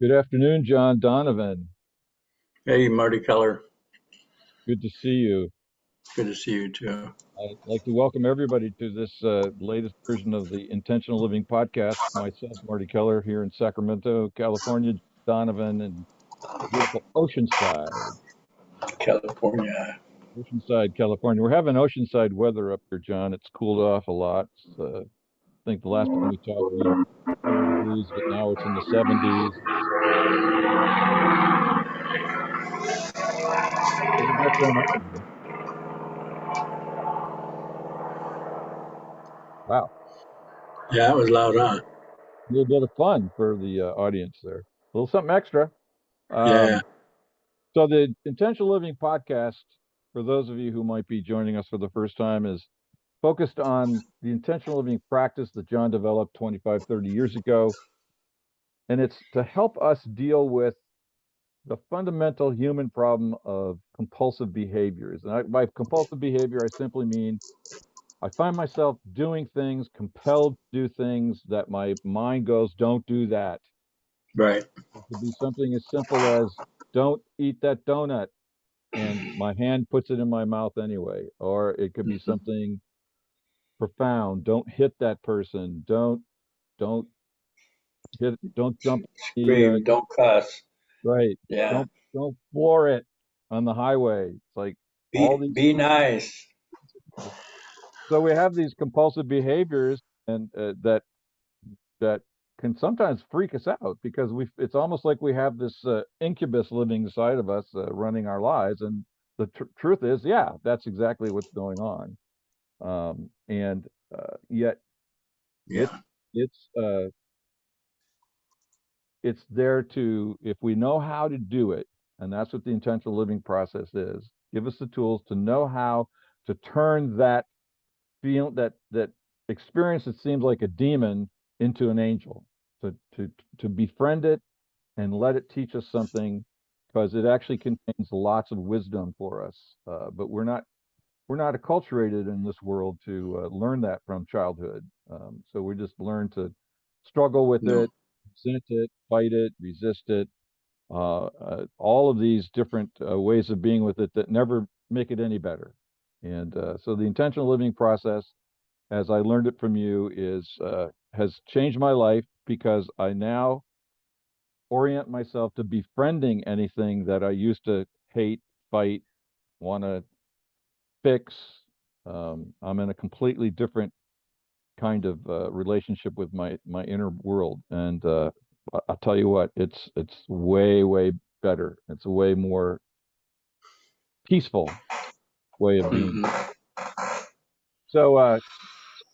Good afternoon, John Donovan. Hey, Marty Keller. Good to see you. Good to see you too. I'd like to welcome everybody to this latest version of the Intentional Living podcast. Myself, Marty Keller, here in Sacramento, California, Donovan, and beautiful Oceanside, California. Oceanside, California. We're having oceanside weather up here, John. It's cooled off a lot. I think the last time we talked, we were 4 degrees, but now it's in the 70s. What do you got going on there? Wow, Yeah, it was loud, huh? a little bit of fun for the audience there. A little something extra. Yeah. Um, So the Intentional Living podcast, for those of you who might be joining us for the first time, is focused on the intentional living practice that John developed 25, 30 years ago. And it's to help us deal with the fundamental human problem of compulsive behaviors. And by compulsive behavior, I simply mean I find myself doing things, compelled to do things that my mind goes, don't do that. Right. It could be something as simple as don't eat that donut, and my hand puts it in my mouth anyway. Or it could be Mhm. something profound. Don't hit that person. Don't don't jump the Scream, don't cuss. right. Yeah. Don't floor it on the highway. It's like all Be these. be nice. So we have these compulsive behaviors, and that can sometimes freak us out because we it's almost like we have this incubus living inside of us, running our lives, and the truth is, yeah, that's exactly what's going on. And yet it's Yeah. it's uh, it's there to, if we know how to do it, and that's what the intentional living process is. Give us the tools to know how to turn that feel that experience that seems like a demon into an angel, to befriend it and let it teach us something, because it actually contains lots of wisdom for us. But we're not acculturated in this world to learn that from childhood. So we just learn to struggle with No. it, resent it, fight it, resist it. All of these different ways of being with it that never make it any better. And so the intentional living process, as I learned it from you, is has changed my life because I now orient myself to befriending anything that I used to hate, fight, want to fix. I'm in a completely different kind of relationship with my inner world, and I'll tell you what, it's way better. It's a way more peaceful way of being. Hmm. So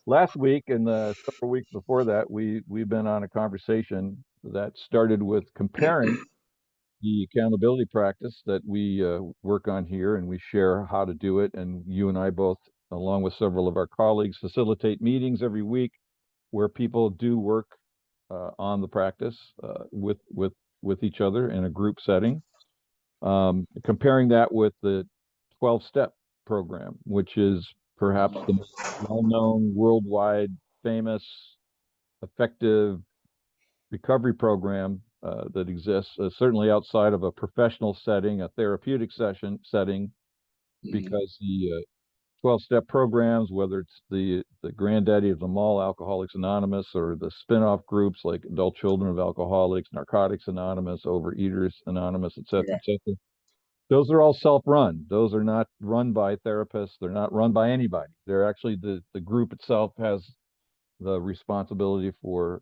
last week and the several weeks before that, we've been on a conversation that started with comparing the accountability practice that we work on here, and we share how to do it. And you and I both, along with several of our colleagues, facilitate meetings every week where people do work on the practice with each other in a group setting. Comparing that with the 12-step program, which is perhaps the most well-known, worldwide, famous, effective recovery program that exists, certainly outside of a professional setting, a therapeutic session setting, Hmm. because the 12-step programs, whether it's the granddaddy of them all, Alcoholics Anonymous, or the spin-off groups like Adult Children of Alcoholics, Narcotics Anonymous, Overeaters Anonymous, et cetera, Yeah. et cetera. Those are all self-run. Those are not run by therapists. They're not run by anybody. They're actually the group itself has the responsibility for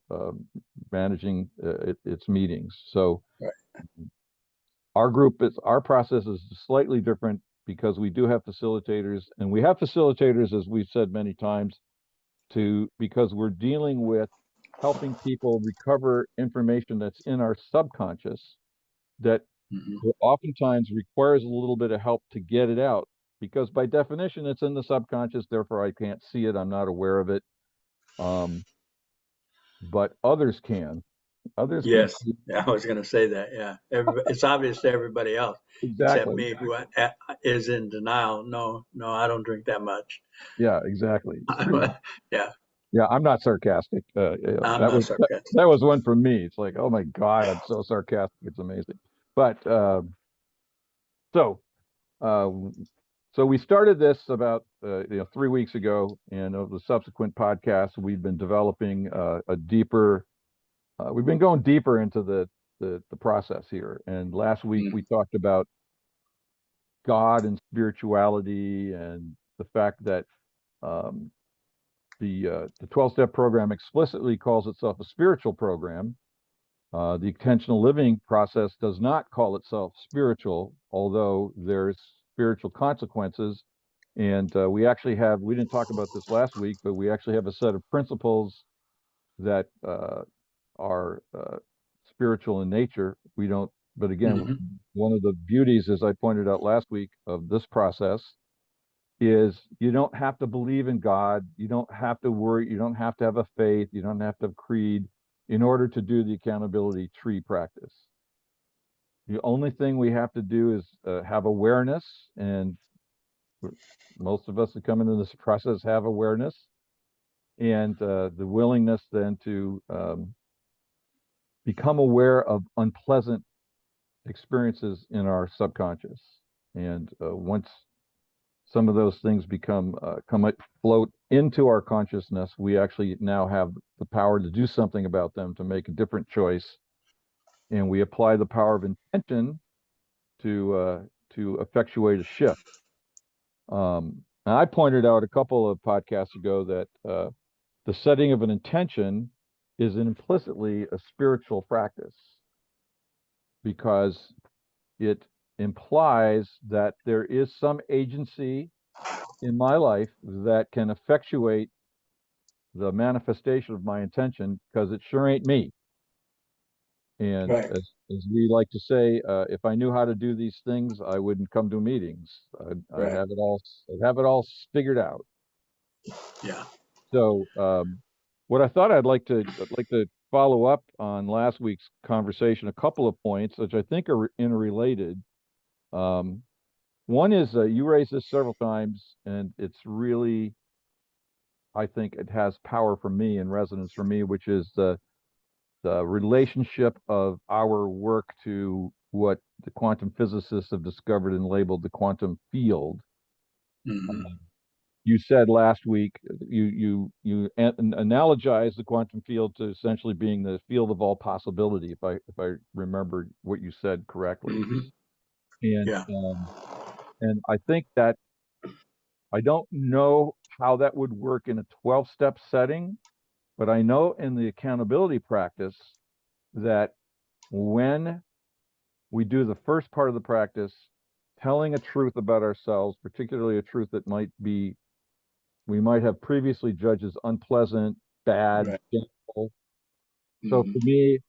managing its meetings. So Right. our process is slightly different because we do have facilitators, and we have facilitators, as we've said many times, to because we're dealing with helping people recover information that's in our subconscious that Hmm. oftentimes requires a little bit of help to get it out, because by definition it's in the subconscious, therefore I can't see it, I'm not aware of it. um, but others can Yes. see. Yeah, I was going to say that. Yeah. It's obvious to everybody else except Exactly. me, who is in denial. No, no, I don't drink that much. Yeah, exactly. Yeah. Yeah, I'm not sarcastic. I'm That not was sarcastic. that was one from me. It's like, oh my God, I'm so sarcastic. It's amazing. But so uh, so we started this about 3 weeks ago, and over the subsequent podcasts, we've been developing a deeper. We've been going deeper into the process here. And last week Mm, we talked about God and spirituality and the fact that um, the 12-step program explicitly calls itself a spiritual program. The intentional living process does not call itself spiritual, although there's spiritual consequences. And we didn't talk about this last week, but we actually have a set of principles that are spiritual in nature. We don't, but again, mhm, one of the beauties, as I pointed out last week, of this process is you don't have to believe in God. You don't have to worry. You don't have to have a faith. You don't have to have creed in order to do the accountability tree practice. The only thing we have to do is have awareness, and most of us that come into this process have awareness, and the willingness then to become aware of unpleasant experiences in our subconscious. And once some of those things float into our consciousness, we actually now have the power to do something about them, to make a different choice, and we apply the power of intention to effectuate a shift. And I pointed out a couple of podcasts ago that the setting of an intention is implicitly a spiritual practice because it implies that there is some agency in my life that can effectuate the manifestation of my intention, because it sure ain't me. And right. as we like to say, if I knew how to do these things, I wouldn't come to meetings. I'd Right. have it all. I'd have it all figured out. Yeah. So, what I thought I'd like to follow up on last week's conversation, a couple of points which I think are interrelated. Um, One is you raised this several times, and it's really, I think it has power for me and resonance for me, which is the relationship of our work to what the quantum physicists have discovered and labeled the quantum field. Hmm. You said last week you analogized the quantum field to essentially being the field of all possibility, if I remembered what you said correctly. Hmm. And Yeah. and I think that I don't know how that would work in a 12-step setting, but I know in the accountability practice that when we do the first part of the practice, telling a truth about ourselves, particularly a truth that we might have previously judged as unpleasant, bad, Right. shameful. So Hmm. for me,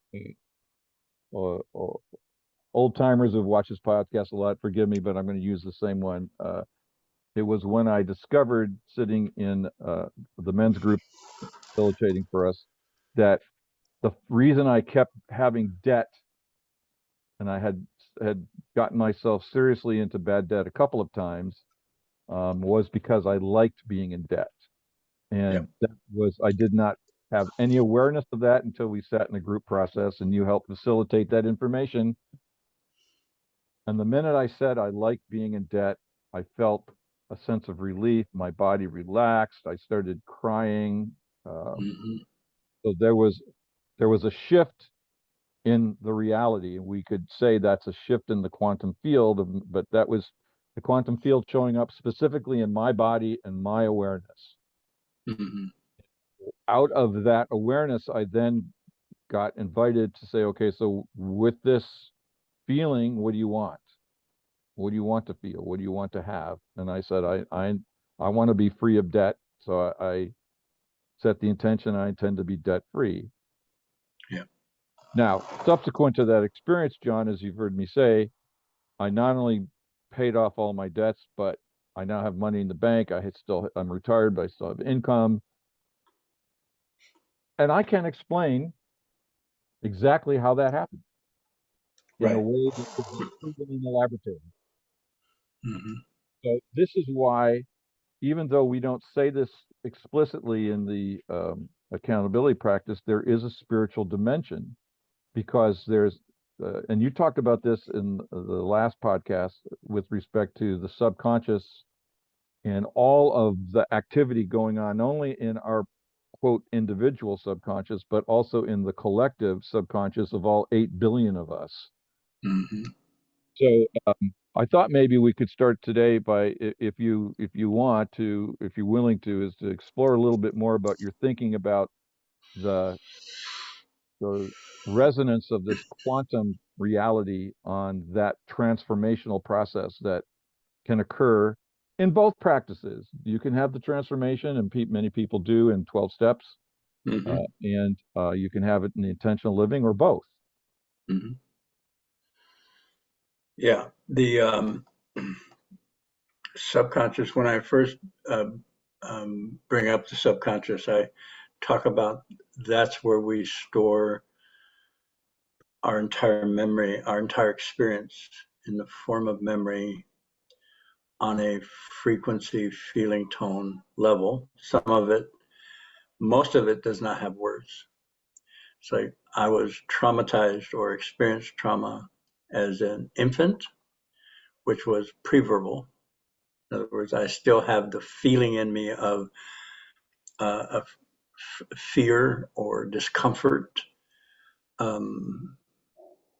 old timers who've watched this podcast a lot, forgive me, but I'm going to use the same one. It was when I discovered, sitting in the men's group facilitating for us, that the reason I kept having debt, and I had gotten myself seriously into bad debt a couple of times, was because I liked being in debt. Yep. And I did not have any awareness of that until we sat in a group process and you helped facilitate that information. And the minute I said I liked being in debt, I felt a sense of relief. My body relaxed. I started crying. Um, Hmm. so there was a shift in the reality. We could say that's a shift in the quantum field, but that was the quantum field showing up specifically in my body and my awareness. Hmm. Out of that awareness, I then got invited to say, okay, so with this feeling, what do you want? What do you want to feel? What do you want to have? And I said, I want to be free of debt. So I set the intention. I intend to be debt free. Yeah. Now, subsequent to that experience, John, as you've heard me say, I not only paid off all my debts, but I now have money in the bank. I'm retired, but I still have income, and I can explain exactly how that happened in a Right. way that could be proven in the laboratory. Hmm. So this is why, even though we don't say this explicitly in the accountability practice, there is a spiritual dimension because and you talked about this in the last podcast with respect to the subconscious and all of the activity going on, not only in our quote individual subconscious, but also in the collective subconscious of all 8 billion of us. Mm-hmm. So I thought maybe we could start today by, if you want to, if you're willing to, is to explore a little bit more about your thinking about the the resonance of this quantum reality on that transformational process that can occur in both practices. You can have the transformation, and many people do in 12 steps, Mm-hmm. and you can have it in the intentional living, or both. Mm-hmm. Yeah. The subconscious, when I first bring up the subconscious, I talk about that's where we store our entire memory, our entire experience in the form of memory on a frequency, feeling, tone level. Some of it, most of it does not have words. It's like I was traumatized or experienced trauma as an infant, which was pre-verbal. In other words, I still have the feeling in me of fear or discomfort.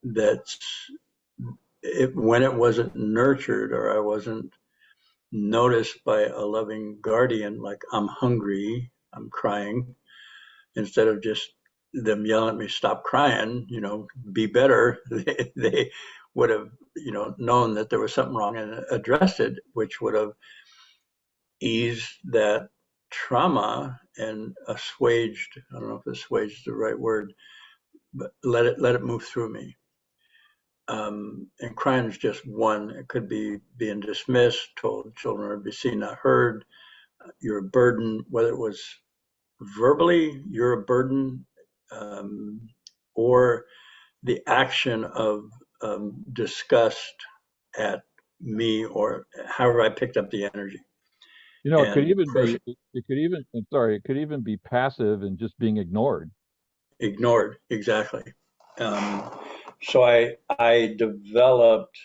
That's when it wasn't nurtured or I wasn't noticed by a loving guardian, like I'm hungry, I'm crying, instead of just them yelling at me, stop crying, be better, they would have, known that there was something wrong and addressed it, which would have eased that trauma and assuaged, I don't know if assuaged is the right word, but let it move through me. And crying is just one. It could be being dismissed, told children are to be seen, not heard. You're a burden, whether it was verbally, you're a burden, um, or the action of disgust at me, or however I picked up the energy. It could And even be, it could even, I'm sorry, it could even be passive and just being ignored. ignored, exactly. Um, so I developed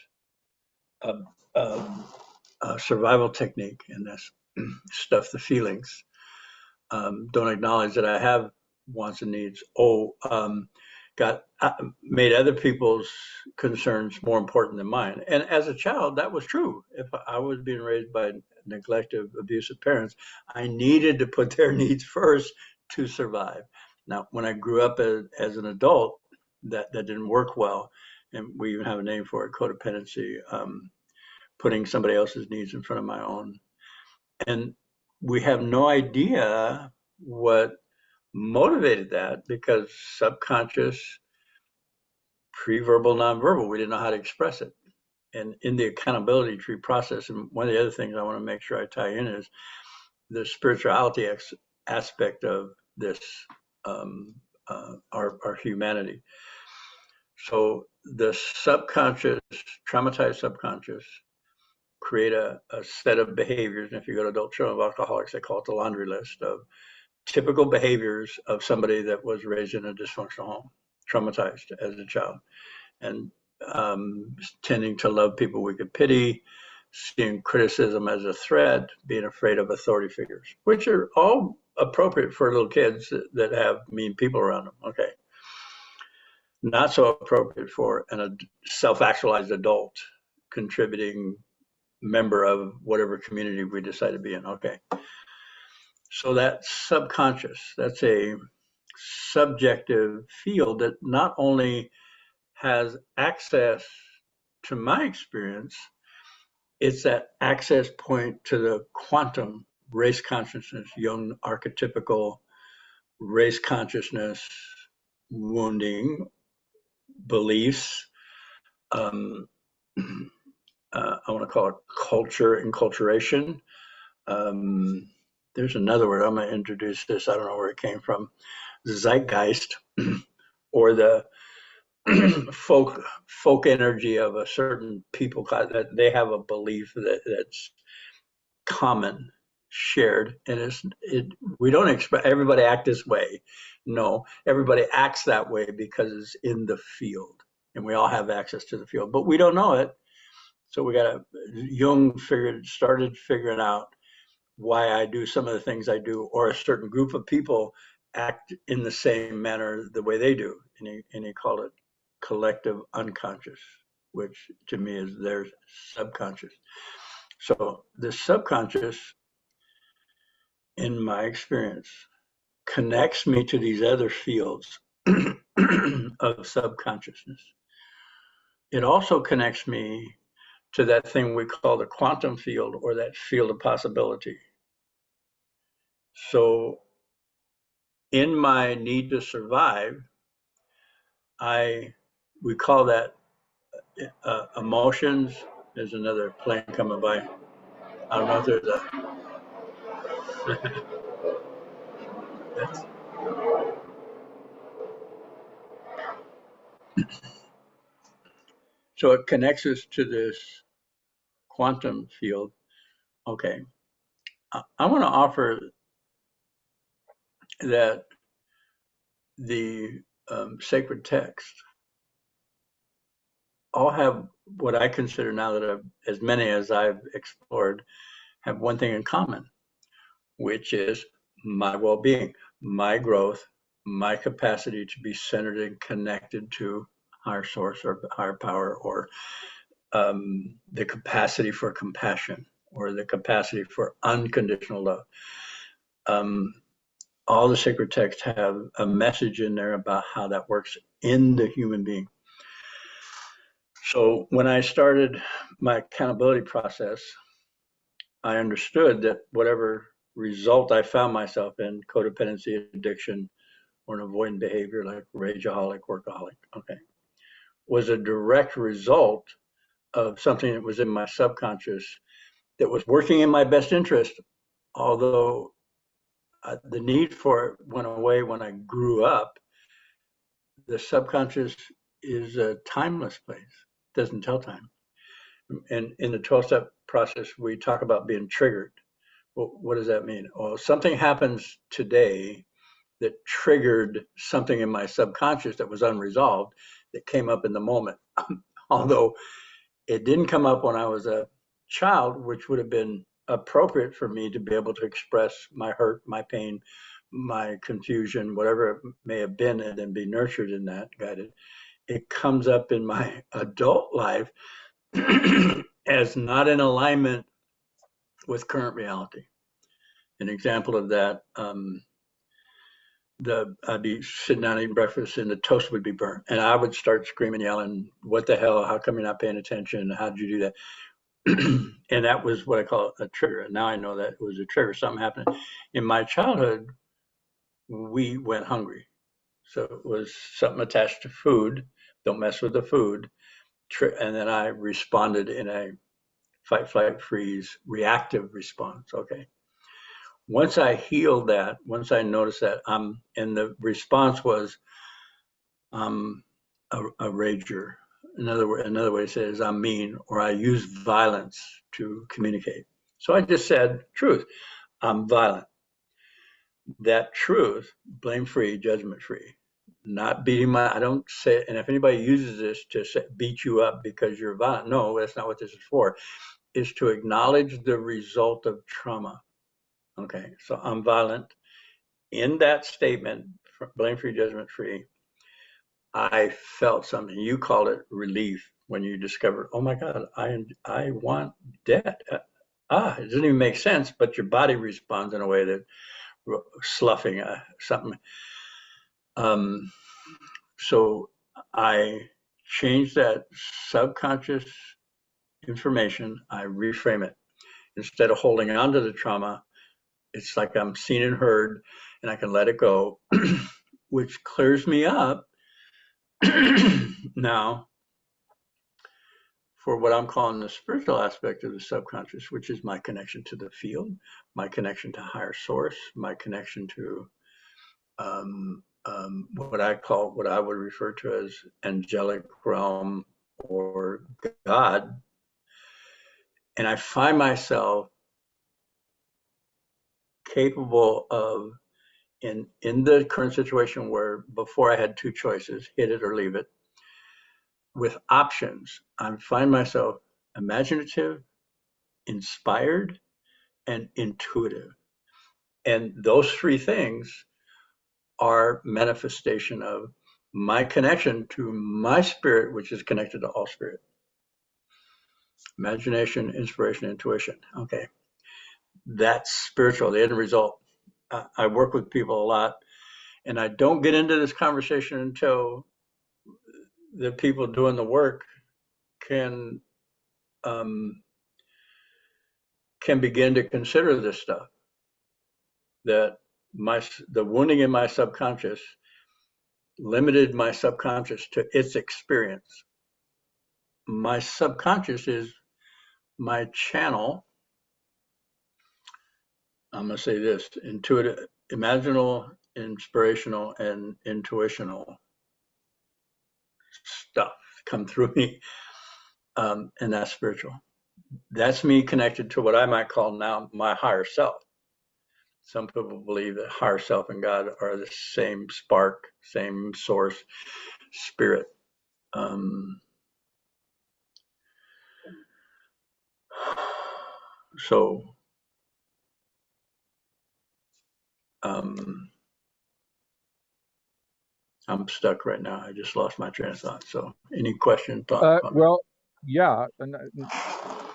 a, a, a survival technique in this stuff the feelings. Don't acknowledge that I have wants and needs. Got made other people's concerns more important than mine. And as a child, that was true. If I was being raised by neglective, abusive parents, I needed to put their needs first to survive. Now, when I grew up as an adult, that didn't work well, and we even have a name for it: codependency. Putting somebody else's needs in front of my own. And we have no idea what motivated that because subconscious, pre-verbal, nonverbal, we didn't know how to express it. And in the accountability tree process, and one of the other things I want to make sure I tie in is the spirituality aspect of this, our humanity. So the subconscious, traumatized subconscious, create a set of behaviors. And if you go to Adult Children of Alcoholics, they call it the laundry list of typical behaviors of somebody that was raised in a dysfunctional home, traumatized as a child, and tending to love people we could pity, seeing criticism as a threat, being afraid of authority figures, which are all appropriate for little kids that have mean people around them. Okay. Not so appropriate for a self-actualized adult contributing member of whatever community we decide to be in. Okay. So that subconscious, that's a subjective field that not only has access to my experience, it's that access point to the quantum race consciousness, young archetypical race consciousness, wounding, beliefs. Um, I want to call it culture, enculturation. Um, there's another word. I'm going to introduce this. I don't know where it came from. Zeitgeist, or the folk energy of a certain people that they have a belief that's common. shared, and we don't expect everybody act this way. No, everybody acts that way because it's in the field, and we all have access to the field, but we don't know it. So Jung started figuring out why I do some of the things I do, or a certain group of people act in the same manner the way they do, and he called it collective unconscious, which to me is their subconscious. So the subconscious, in my experience, connects me to these other fields of subconsciousness. It also connects me to that thing we call the quantum field, or that field of possibility. So in my need to survive, we call that emotions. There's another plane coming by. I don't know if there's a. So it connects us to this quantum field. Okay, I want to offer that the sacred text all have what I consider, now that as many as I've explored, have one thing in common, which is my well-being, my growth, my capacity to be centered and connected to higher source or higher power, or the capacity for compassion, or the capacity for unconditional love. All the sacred texts have a message in there about how that works in the human being. So when I started my accountability process, I understood that whatever result I found myself in, codependency, addiction, or an avoidant behavior like rageaholic, workaholic, okay, was a direct result of something that was in my subconscious that was working in my best interest, although the need for it went away when I grew up. The subconscious is a timeless place. It doesn't tell time. And in the 12-step process, we talk about being triggered. Well, what does that mean? Well, something happens today that triggered something in my subconscious that was unresolved, that came up in the moment. Although it didn't come up when I was a child, which would have been appropriate for me to be able to express my hurt, my pain, my confusion, whatever it may have been, and then be nurtured in that, guided. It comes up in my adult life as not in alignment with current reality. An example of that, I'd be sitting down eating breakfast and the toast would be burnt, and I would start screaming, yelling, "What the hell? How come you're not paying attention? How did you do that?" And that was what I call a trigger. And now I know that it was a trigger. Something happened in my childhood. We went hungry, so it was something attached to food. Don't mess with the food. And then I responded in a fight, flight, freeze, reactive response. Okay. Once I healed that, once I noticed that, and the response was, I'm a rager. Another way to say it is I'm mean, or I use violence to communicate. So I just said truth. I'm violent. That truth, blame free, judgment free. Not beating I don't say, and if anybody uses this to beat you up because you're violent, no, that's not what this is for. Is to acknowledge the result of trauma. Okay, so I'm violent. In that statement, blame free, judgment free, I felt something. You call it relief when you discover, oh my God, I want debt. It doesn't even make sense, but your body responds in a way that sloughing something. So I changed that subconscious information. I reframe it. Instead of holding on to the trauma, it's like I'm seen and heard, and I can let it go, which clears me up now for what I'm calling the spiritual aspect of the subconscious, which is my connection to the field, my connection to higher source, my connection to what I would refer to as angelic realm or God. And I find myself capable of, in the current situation where before I had two choices, hit it or leave it, with options, I find myself imaginative, inspired, and intuitive. And those three things are manifestation of my connection to my spirit, which is connected to all spirit. Imagination, inspiration, intuition. Okay. That's spiritual, the end result. I work with people a lot, and I don't get into this conversation until the people doing the work can um, can begin to consider this stuff. That the wounding in my subconscious limited my subconscious to its experience. My subconscious is my channel. I'm going to say this: intuitive, imaginal, inspirational, and intuitional stuff come through me, and that's spiritual. That's me connected to what I might call now my higher self. Some people believe that higher self and God are the same spark, same source, spirit. Um, so um, I'm stuck right now. I just lost my train of thought. So, any question, thought, comment? Well, yeah, and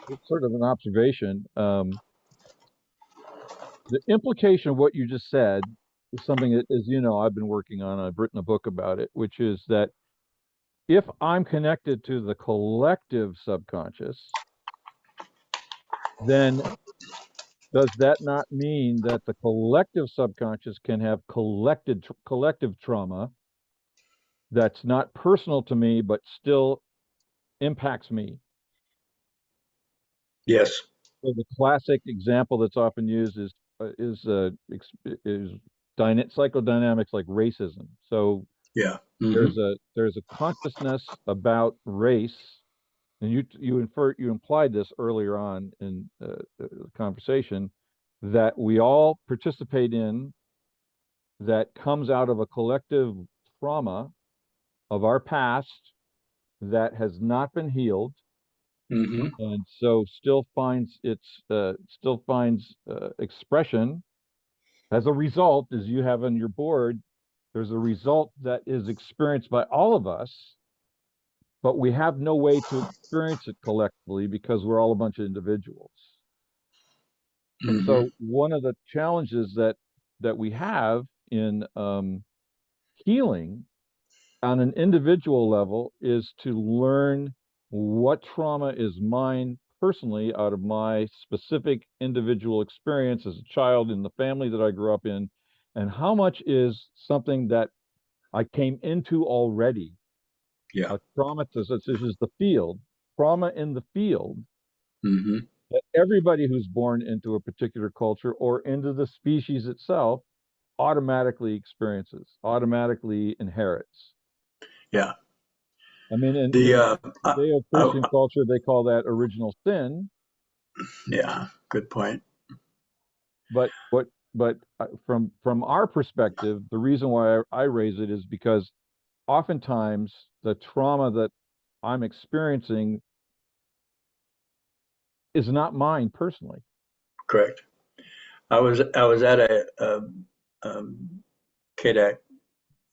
it's sort of an observation. The implication of what you just said is something that, as you know, I've been working on. I've written a book about it, which is that if I'm connected to the collective subconscious, then does that not mean that the collective subconscious can have collective trauma that's not personal to me but still impacts me? Yes. So the classic example that's often used is psychodynamics like racism. So Yeah. there's a consciousness about race, and you implied this earlier on in the conversation, that we all participate in, that comes out of a collective trauma of our past that has not been healed, Mm-hmm. and so still finds expression as a result. As you have on your board, there's a result that is experienced by all of us, but we have no way to experience it collectively because we're all a bunch of individuals. And Mm-hmm. so one of the challenges that we have in healing on an individual level is to learn what trauma is mine personally out of my specific individual experience as a child in the family that I grew up in, and how much is something that I came into already. Yeah. A trauma, such as the field, trauma in the field, Mm-hmm. that everybody who's born into a particular culture or into the species itself automatically experiences, automatically inherits. Yeah. I mean, The in Judeo-Christian uh, culture, they call that original sin. yeah. Good point. But from our perspective, the reason why I raise it is because oftentimes the trauma that I'm experiencing is not mine personally. Correct. I was at a KDAC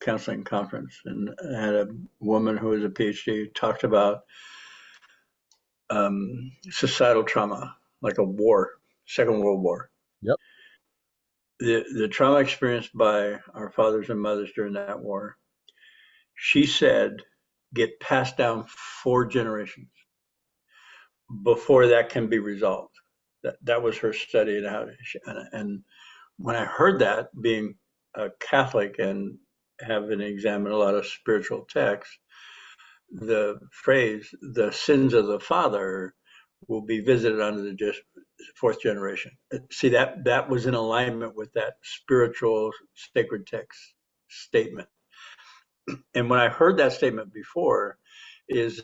counseling conference and had a woman who was a PhD talked about societal trauma, like a war, Second World War. Yep. The trauma experienced by our fathers and mothers during that war, she said, get passed down 4 generations before that can be resolved. That was her study, and when I heard that, being a Catholic and having examined a lot of spiritual texts, the phrase "the sins of the father" will be visited under the fourth generation. See, that was in alignment with that spiritual sacred text statement. And when I heard that statement before, is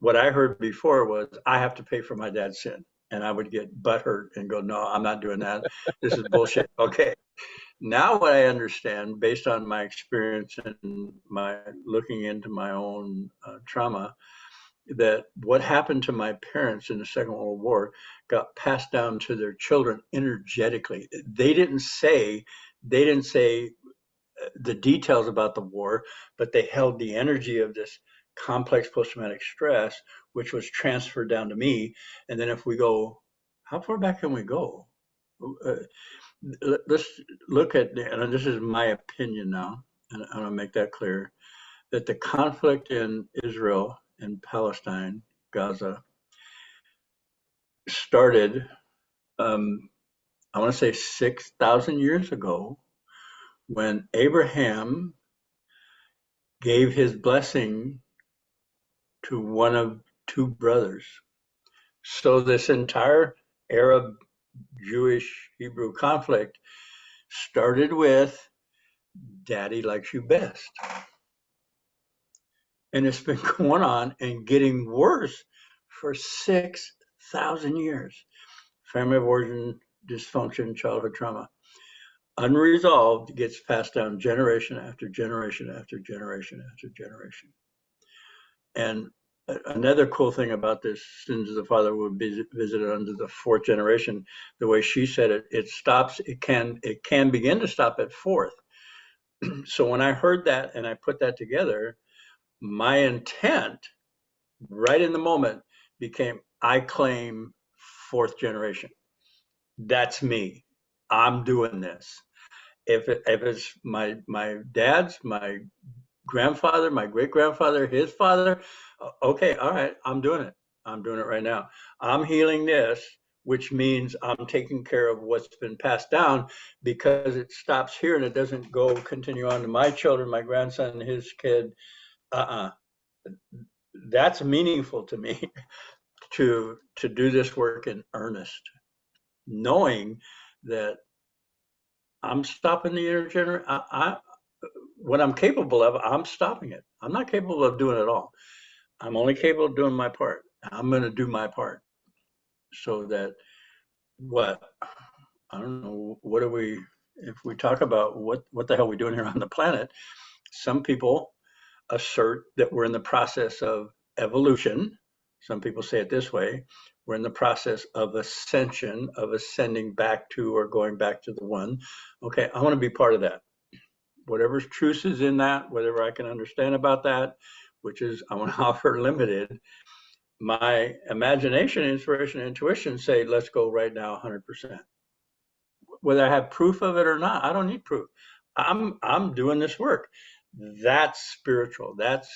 what I heard before was I have to pay for my dad's sin. and I would get butthurt and go, no, I'm not doing that. This is bullshit. Okay. Now what I understand, based on my experience and my looking into my own trauma, that what happened to my parents in the Second World War got passed down to their children energetically. They didn't say the details about the war, but they held the energy of this complex post-traumatic stress, which was transferred down to me. And then if we go, how far back can we go? Uh, let's look at, and this is my opinion now, and I want to make that clear, that the conflict in Israel and Palestine, Gaza, started, I want to say 6,000 years ago, when Abraham gave his blessing to one of two brothers. So this entire Arab, Jewish, Hebrew conflict started with daddy likes you best. And it's been going on and getting worse for 6,000 years. Family of origin, dysfunction, childhood trauma. Unresolved gets passed down generation after generation after generation after generation. And another cool thing about this, sins of the father would be visited under the fourth generation. The way she said it, it stops. It can begin to stop at fourth. So when I heard that and I put that together, my intent, right in the moment, became I claim fourth generation. That's me. I'm doing this. If it's my dad's, my grandfather, my great grandfather, his father, okay, all right, I'm doing it. I'm doing it right now. I'm healing this, which means I'm taking care of what's been passed down, because it stops here and it doesn't go continue on to my children, my grandson, his kid. Uh-uh. That's meaningful to me to do this work in earnest, knowing that I'm stopping the intergener. What I'm capable of, I'm stopping it. I'm not capable of doing it all. I'm only capable of doing my part. I'm going to do my part, so that what I don't know. What are we? If we talk about what the hell are we doing here on the planet? Some people assert that we're in the process of evolution. Some people say it this way: we're in the process of ascension, of ascending back to or going back to the one. Okay, I want to be part of that. Whatever's truth is in that, whatever I can understand about that, which is I want to offer limited. My imagination, inspiration, and intuition say, let's go right now 100%. Whether I have proof of it or not, I don't need proof. I'm doing this work. That's spiritual. That's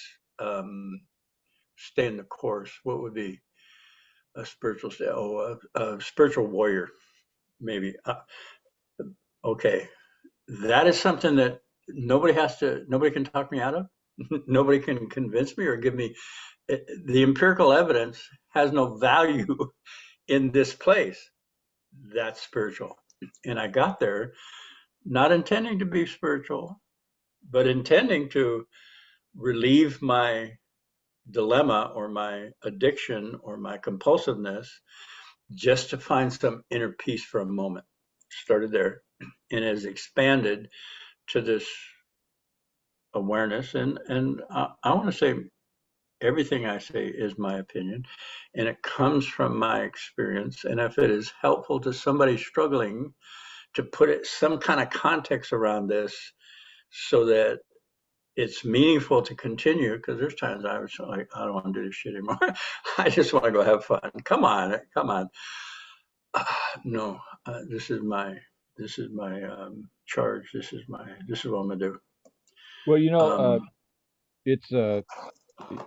staying the course. What would be a spiritual stay? Oh, a spiritual warrior, maybe. Okay, that is something that nobody can talk me out of. Nobody can convince me or give me. The empirical evidence has no value in this place. That's spiritual. And I got there not intending to be spiritual, but intending to relieve my dilemma or my addiction or my compulsiveness, just to find some inner peace for a moment. Started there and has expanded to this awareness. And I want to say everything I say is my opinion, and it comes from my experience. And if it is helpful to somebody struggling, to put it some kind of context around this, so that it's meaningful to continue, because there's times I was like, I don't want to do this shit anymore. I just want to go have fun. Come on, come on. No, this is my charge. This is what I'm gonna do. Well, you know, Um, it's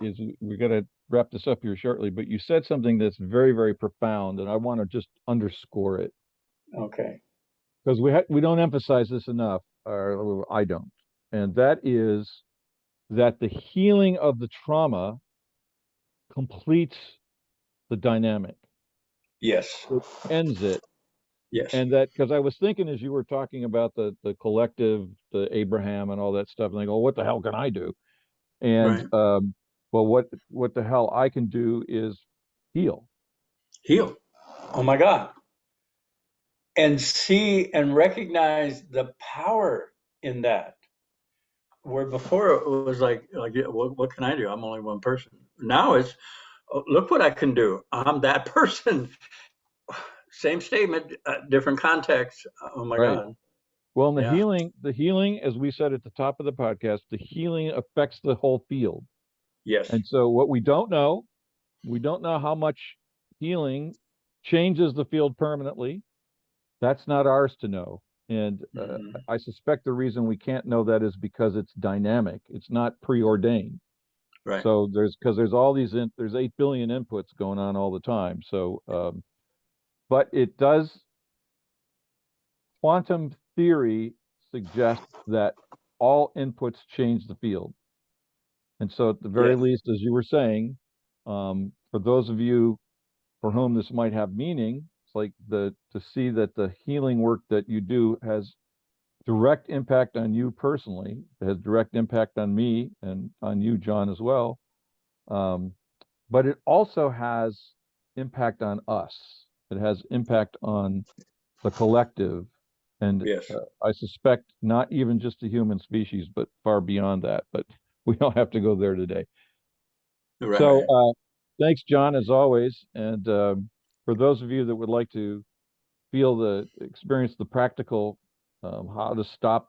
is we're gonna wrap this up here shortly, but you said something that's very, very profound, and I want to just underscore it okay. because we don't emphasize this enough, or I don't, and that is that the healing of the trauma completes the dynamic. Yes. It ends it. Yes. And that, because I was thinking as you were talking about the collective, the Abraham and all that stuff, and I go, what the hell can I do? And Right. well, what the hell I can do is heal. Heal. Oh my God. And see and recognize the power in that. Where before it was like yeah, what can I do? I'm only one person. Now it's, oh, look what I can do. I'm that person. Same statement, different context. Oh my Right. God. Well, and Yeah. the healing, as we said at the top of the podcast, the healing affects the whole field. Yes. And so what we don't know how much healing changes the field permanently. That's not ours to know. And Hmm. I suspect the reason we can't know that is because it's dynamic. It's not preordained. Right. So there's all there's 8 billion inputs going on all the time. So, but it does, quantum theory suggests that all inputs change the field. And so at the very Yes. least, as you were saying, for those of you for whom this might have meaning, it's like to see that the healing work that you do has direct impact on you personally. It has direct impact on me and on you, John, as well. Um, but it also has impact on us. It has impact on the collective, and Yes. I suspect not even just the human species, but far beyond that. But we don't have to go there today. So, Right. thanks, John, as always. And for those of you that would like to experience the practical, how to stop.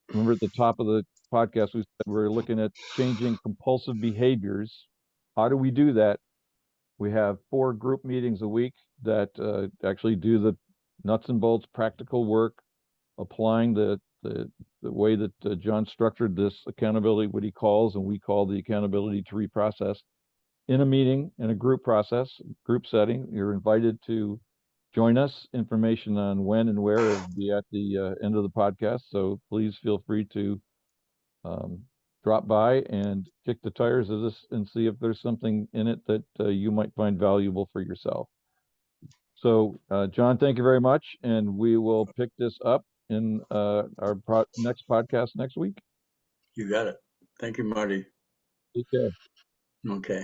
Remember at the top of the podcast, we said we're looking at changing compulsive behaviors. How do we do that? We have 4 group meetings a week that actually do the nuts and bolts practical work, applying the way that John structured this accountability, what he calls and we call the accountability to reprocess, in a meeting, in a group process, group setting. You're invited to join us. Information on when and where will be at the end of the podcast. So please feel free to um, drop by and kick the tires of this and see if there's something in it that you might find valuable for yourself. So, John, thank you very much. And we will pick this up in our next podcast next week. You got it. Thank you, Marty. Take care. Okay.